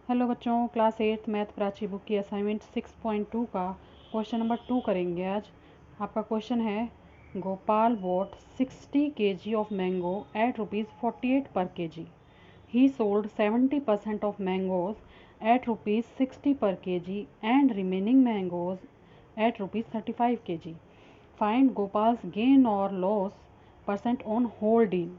Hello बच्चों, class 8th math Prachi book की assignment 6.2 का क्वेश्चन नंबर 2 करेंगे आज। आपका क्वेश्चन है, Gopal bought 60 kg of mango at ₹48 पर kg. He sold 70% of mangoes at ₹60 पर kg and remaining mangoes at ₹35 kg. Find Gopal's gain और loss percent on whole deal.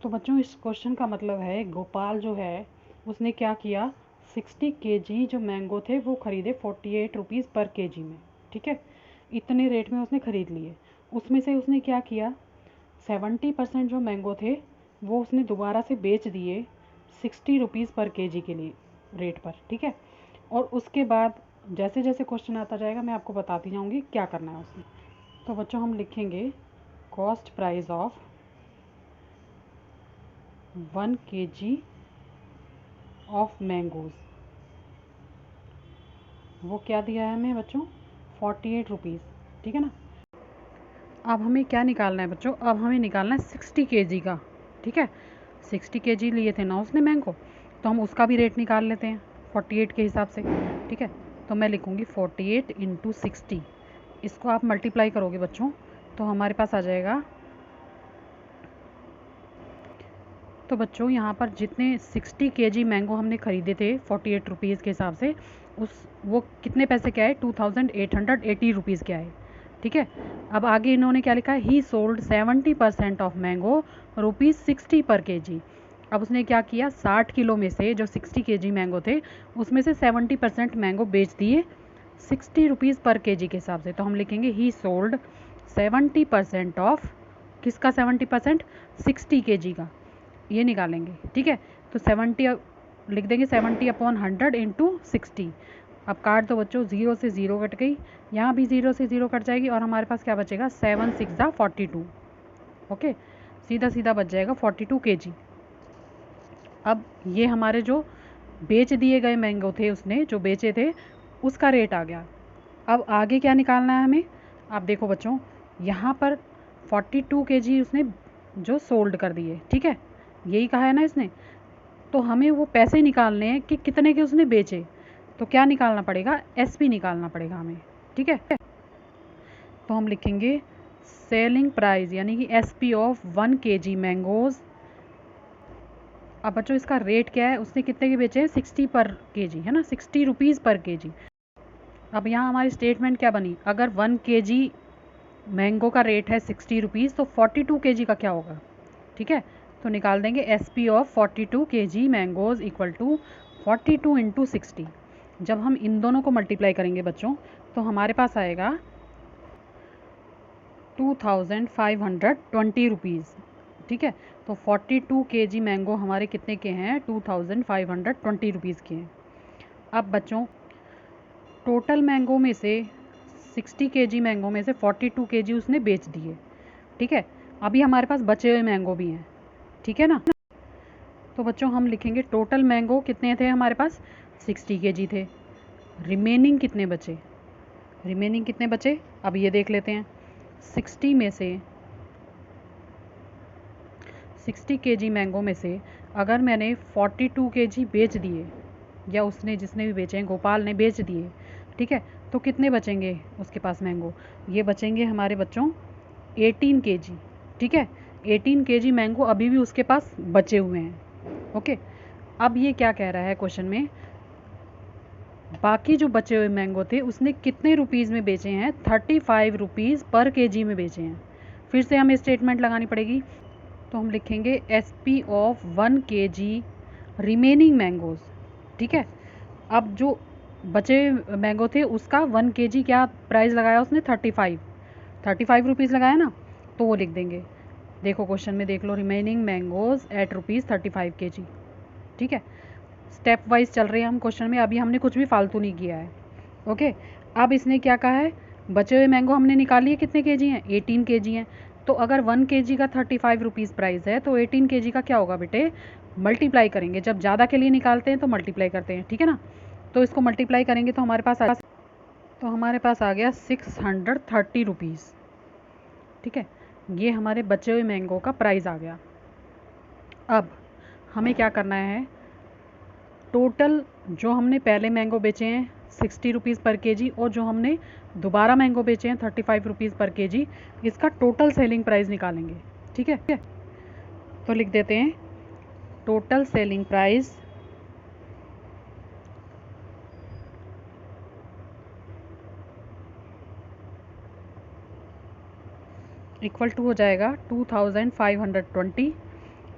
तो बच्चों, इस क्वेश्चन का मतलब है गोपाल जो है उसने क्या किया, 60 kg जो मैंगो थे वो ख़रीदे 48 रुपीज़ पर kg में। ठीक है, इतने रेट में उसने ख़रीद लिए। उसमें से उसने क्या किया, 70% जो मैंगो थे वो उसने दोबारा से बेच दिए 60 रुपीज़ पर kg के लिए रेट पर। ठीक है, और उसके बाद जैसे जैसे क्वेश्चन आता जाएगा मैं आपको बताती जाऊँगी क्या करना है उसने। तो बच्चों, हम लिखेंगे cost price of 1 kg of mangoes. वो क्या दिया है हमें बच्चों, 48 रुपीज़। ठीक है ना। अब हमें क्या निकालना है बच्चों, अब हमें निकालना है 60 kg का। ठीक है, 60 kg लिए थे ना उसने मैंगो, तो हम उसका भी रेट निकाल लेते हैं 48 के हिसाब से। ठीक है, तो मैं लिखूँगी 48 इंटू 60। इसको आप मल्टीप्लाई करोगे बच्चों तो हमारे पास आ जाएगा। तो बच्चों, यहाँ पर जितने 60 kg मैंगो हमने ख़रीदे थे 48 रुपीज़ के हिसाब से, उस वो कितने पैसे के आए, 2880 रुपीज़ के आए। ठीक है, अब आगे इन्होंने क्या लिखा है, ही सोल्ड 70% ऑफ मैंगो ₹60 पर kg. अब उसने क्या किया, 60 किलो में से जो 60 kg मैंगो थे उसमें से 70% मैंगो बेच दिए 60 रुपीज़ पर kg के हिसाब से। तो हम लिखेंगे ही सोल्ड 70% ऑफ किसका, 70% 60 kg का, ये निकालेंगे। ठीक है, तो 70 लिख देंगे, 70/100 इंटू 60। अब काट दो बच्चों, 0 से 0 कट गई, यहाँ भी 0 से 0 कट जाएगी और हमारे पास क्या बचेगा, 7 6 42। ओके, सीधा सीधा बच जाएगा 42 kg। अब ये हमारे जो बेच दिए गए मैंगो थे, उसने जो बेचे थे उसका रेट आ गया। अब आगे क्या निकालना है हमें, आप देखो बच्चों, यहाँ पर 42 kg उसने जो सोल्ड कर दिए। ठीक है, यही कहा है ना इसने, तो हमें वो पैसे निकालने हैं कि कितने के उसने बेचे। तो क्या निकालना पड़ेगा, एसपी निकालना पड़ेगा हमें। ठीक है, तो हम लिखेंगे सेलिंग प्राइस यानी कि एसपी ऑफ 1 kg मैंगोज। अब बच्चों, इसका रेट क्या है, उसने कितने के बेचे हैं, 60 पर kg है ना, 60 रुपीज़ पर kg. अब यहाँ हमारी स्टेटमेंट क्या बनी, अगर 1 kg मैंगो का रेट है 60 रुपीज़ तो 42 kg का क्या होगा। ठीक है, तो निकाल देंगे SP of 42 kg mangoes equal to 42 into 60। जब हम इन दोनों को मल्टीप्लाई करेंगे बच्चों तो हमारे पास आएगा 2520 रुपीज़। ठीक है, तो 42 kg मैंगो हमारे कितने के हैं, 2520 रुपीज़ के हैं। अब बच्चों, टोटल मैंगो में से 60 kg मैंगो में से 42 kg उसने बेच दिए। ठीक है, अभी हमारे पास बचे हुए मैंगो भी हैं। ठीक है ना, तो बच्चों हम लिखेंगे टोटल मैंगो कितने थे हमारे पास, 60 kg थे। रिमेनिंग कितने बचे, रिमेनिंग कितने बचे, अब ये देख लेते हैं। 60 में से 60 kg मैंगो में से अगर मैंने 42 kg बेच दिए, या उसने जिसने भी बेचे हैं, गोपाल ने बेच दिए, ठीक है, तो कितने बचेंगे उसके पास मैंगो, ये बचेंगे हमारे बच्चों 18 kg। ठीक है, 18 kg मैंगो अभी भी उसके पास बचे हुए हैं। ओके, अब ये क्या कह रहा है क्वेश्चन में, बाकी जो बचे हुए मैंगो थे उसने कितने रुपीज़ में बेचे हैं, 35 रुपीज़ पर kg में बेचे हैं। फिर से हमें स्टेटमेंट लगानी पड़ेगी, तो हम लिखेंगे S P of 1 kg remaining mangoes. ठीक है, अब जो बचे मैंगो थे उसका 1 kg क्या प्राइस लगाया उसने, 35 रुपीज़ लगाया ना, तो वो लिख देंगे। देखो क्वेश्चन में देख लो, रिमेनिंग मैंगोज़ एट ₹35 kg। ठीक है, स्टेप वाइज चल रहे हैं हम क्वेश्चन में, अभी हमने कुछ भी फालतू नहीं किया है। ओके, अब इसने क्या कहा है, बचे हुए मैंगो हमने निकाल लिए कितने kg हैं, 18 kg हैं। तो अगर 1 kg का 35 रुपीज़ प्राइस है तो 18 kg का क्या होगा बेटे, मल्टीप्लाई करेंगे। जब ज़्यादा के लिए निकालते हैं तो मल्टीप्लाई करते हैं। ठीक है ना, तो इसको मल्टीप्लाई करेंगे तो हमारे पास आ गया 630 रुपीज़। ठीक है, ये हमारे बचे हुए मैंगो का प्राइस आ गया। अब हमें क्या करना है, टोटल जो हमने पहले मैंगो बेचे हैं 60 रुपीज़ पर केजी और जो हमने दोबारा मैंगो बेचे हैं 35 रुपीज़ पर केजी, इसका टोटल सेलिंग प्राइस निकालेंगे। ठीक है, तो लिख देते हैं total selling price equal to हो जाएगा 2520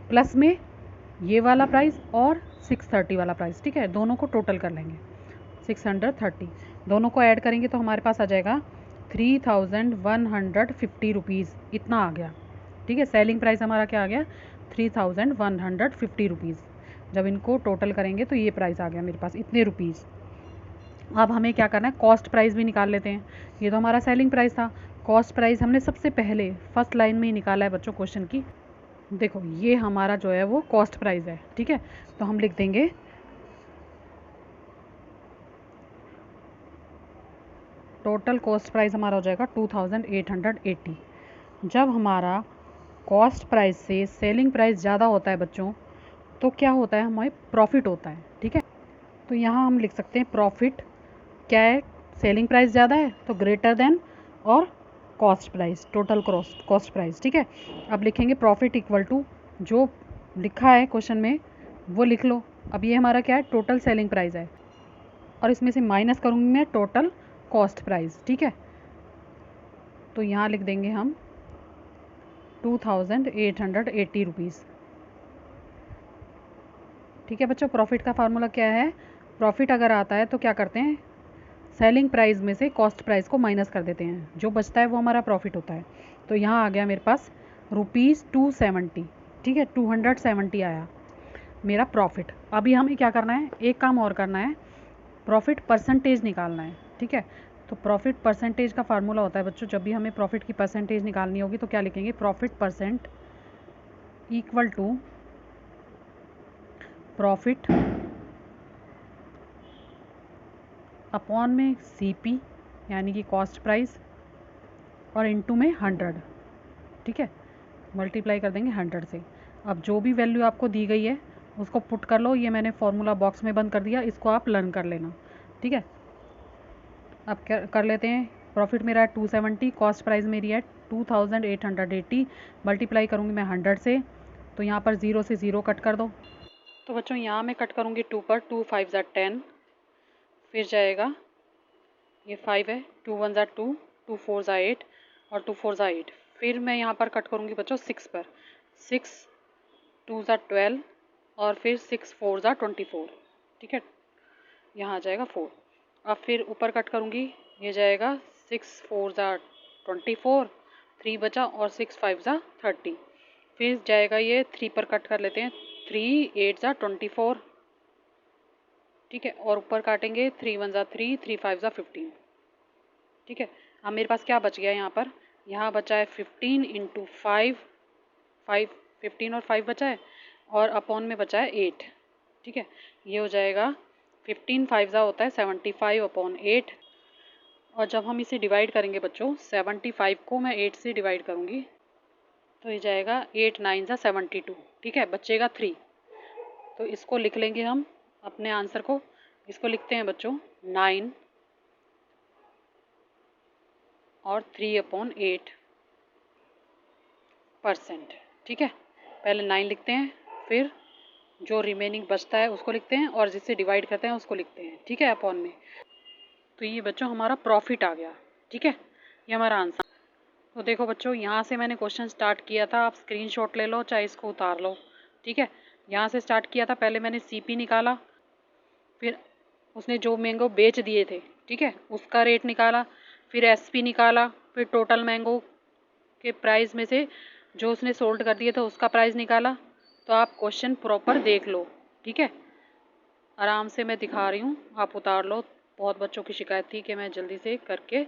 प्लस में ये वाला प्राइस और 630 वाला प्राइस। ठीक है, दोनों को टोटल कर लेंगे 630, दोनों को ऐड करेंगे तो हमारे पास आ जाएगा 3150 रुपीज़, इतना आ गया। ठीक है, सेलिंग प्राइस हमारा क्या आ गया 3150 रुपीज़। जब इनको टोटल करेंगे तो ये प्राइस आ गया मेरे पास इतने रुपीज़। अब हमें क्या करना है, कॉस्ट प्राइस भी निकाल लेते हैं। ये तो हमारा सेलिंग प्राइस था, कॉस्ट प्राइस हमने सबसे पहले फर्स्ट लाइन में ही निकाला है बच्चों क्वेश्चन की। देखो ये हमारा जो है वो कॉस्ट प्राइस है। ठीक है, तो हम लिख देंगे टोटल कॉस्ट प्राइस हमारा हो जाएगा 2880। जब हमारा कॉस्ट प्राइस से सेलिंग प्राइस ज़्यादा होता है बच्चों, तो क्या होता है, हमें प्रॉफिट होता है। ठीक है, तो यहाँ हम लिख सकते हैं प्रॉफिट क्या है, सेलिंग प्राइस ज़्यादा है तो ग्रेटर देन और cost price, total cost price. ठीक है, अब लिखेंगे प्रॉफिट इक्वल टू जो लिखा है क्वेश्चन में वो लिख लो। अब ये हमारा क्या है, टोटल सेलिंग प्राइस है और इसमें से माइनस करूँगी मैं टोटल कॉस्ट प्राइस। ठीक है, तो यहाँ लिख देंगे हम 2880 रुपीज़। ठीक है बच्चों, प्रॉफिट का फार्मूला क्या है, प्रॉफिट अगर आता है तो क्या करते हैं, सेलिंग प्राइस में से कॉस्ट प्राइस को माइनस कर देते हैं, जो बचता है वो हमारा प्रॉफिट होता है। तो यहाँ आ गया मेरे पास ₹270। ठीक है, 270 आया मेरा प्रॉफिट। अभी हमें क्या करना है, एक काम और करना है, प्रॉफिट परसेंटेज निकालना है। ठीक है, तो प्रॉफिट परसेंटेज का फार्मूला होता है बच्चों, जब भी हमें प्रॉफिट की परसेंटेज निकालनी होगी तो क्या लिखेंगे, profit percent equal to profit upon में सीपी यानी कि कॉस्ट प्राइस और इनटू में 100। ठीक है, मल्टीप्लाई कर देंगे 100 से। अब जो भी वैल्यू आपको दी गई है उसको पुट कर लो, ये मैंने फार्मूला बॉक्स में बंद कर दिया, इसको आप लर्न कर लेना। ठीक है, अब क्या कर लेते हैं, प्रॉफिट मेरा है 270, कॉस्ट प्राइस मेरी है 2880, मल्टीप्लाई करूँगी मैं 100 से, तो यहाँ पर 0 से 0 कट कर दो। तो बच्चों यहाँ मैं कट करूँगी 2 पर, 2 5 ज़ा 10, फिर जाएगा ये 5 है, 2 1 ज़ा 2, 2 4 ज़ा 8 और 2 4 ज़ा 8। फिर मैं यहाँ पर कट करूँगी बच्चों 6 पर, 6 2 ज़ा 12 और फिर 6 4 ज़ा 24। ठीक है, यहाँ आ जाएगा 4। अब फिर ऊपर कट करूँगी, ये जाएगा 6 4 ज़ा 24, 3 बचा और 6 5 ज़ा 30। फिर जाएगा ये 3 पर कट कर लेते हैं, 3 8 ज़ा 24। ठीक है, और ऊपर काटेंगे 3 1 ज़ा 3, 3 5 ज़ा 15। ठीक है, अब मेरे पास क्या बच गया यहाँ पर, यहाँ बचा है 15 इंटू 5, 15 और 5 बचा है और अपॉन में बचा है 8। ठीक है, ये हो जाएगा 15 5 ज़ा होता है 75 अपॉन 8। और जब हम इसे डिवाइड करेंगे बच्चों, 75 को मैं 8 से डिवाइड करूँगी तो ये जाएगा 8 9 ज़ा 72। ठीक है, बचेगा 3, तो इसको लिख लेंगे हम अपने आंसर को। इसको लिखते हैं बच्चों 9 और 3 अपॉन 8%। ठीक है, पहले 9 लिखते हैं, फिर जो रिमेनिंग बचता है उसको लिखते हैं और जिससे डिवाइड करते हैं उसको लिखते हैं। ठीक है, अपॉन में। तो ये बच्चों हमारा प्रॉफिट आ गया। ठीक है, ये हमारा आंसर। तो देखो बच्चों, यहाँ से मैंने क्वेश्चन स्टार्ट किया था, आप स्क्रीनशॉट ले लो चाहे इसको उतार लो। ठीक है, यहाँ से स्टार्ट किया था, पहले मैंने सीपी निकाला, फिर उसने जो मैंगो बेच दिए थे, ठीक है, उसका रेट निकाला, फिर एसपी निकाला, फिर टोटल मैंगो के प्राइस में से जो उसने सोल्ड कर दिए थे उसका प्राइस निकाला। तो आप क्वेश्चन प्रॉपर देख लो। ठीक है, आराम से मैं दिखा रही हूँ, आप उतार लो। बहुत बच्चों की शिकायत थी कि मैं जल्दी से करके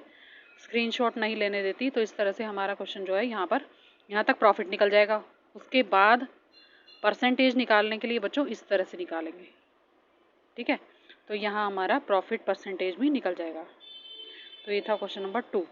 स्क्रीनशॉट नहीं लेने देती, तो इस तरह से हमारा क्वेश्चन जो है यहाँ तक प्रॉफिट निकल जाएगा। उसके बाद परसेंटेज निकालने के लिए बच्चों इस तरह से निकालेंगे। ठीक है, तो यहाँ हमारा प्रॉफिट परसेंटेज भी निकल जाएगा। तो ये था क्वेश्चन नंबर 2।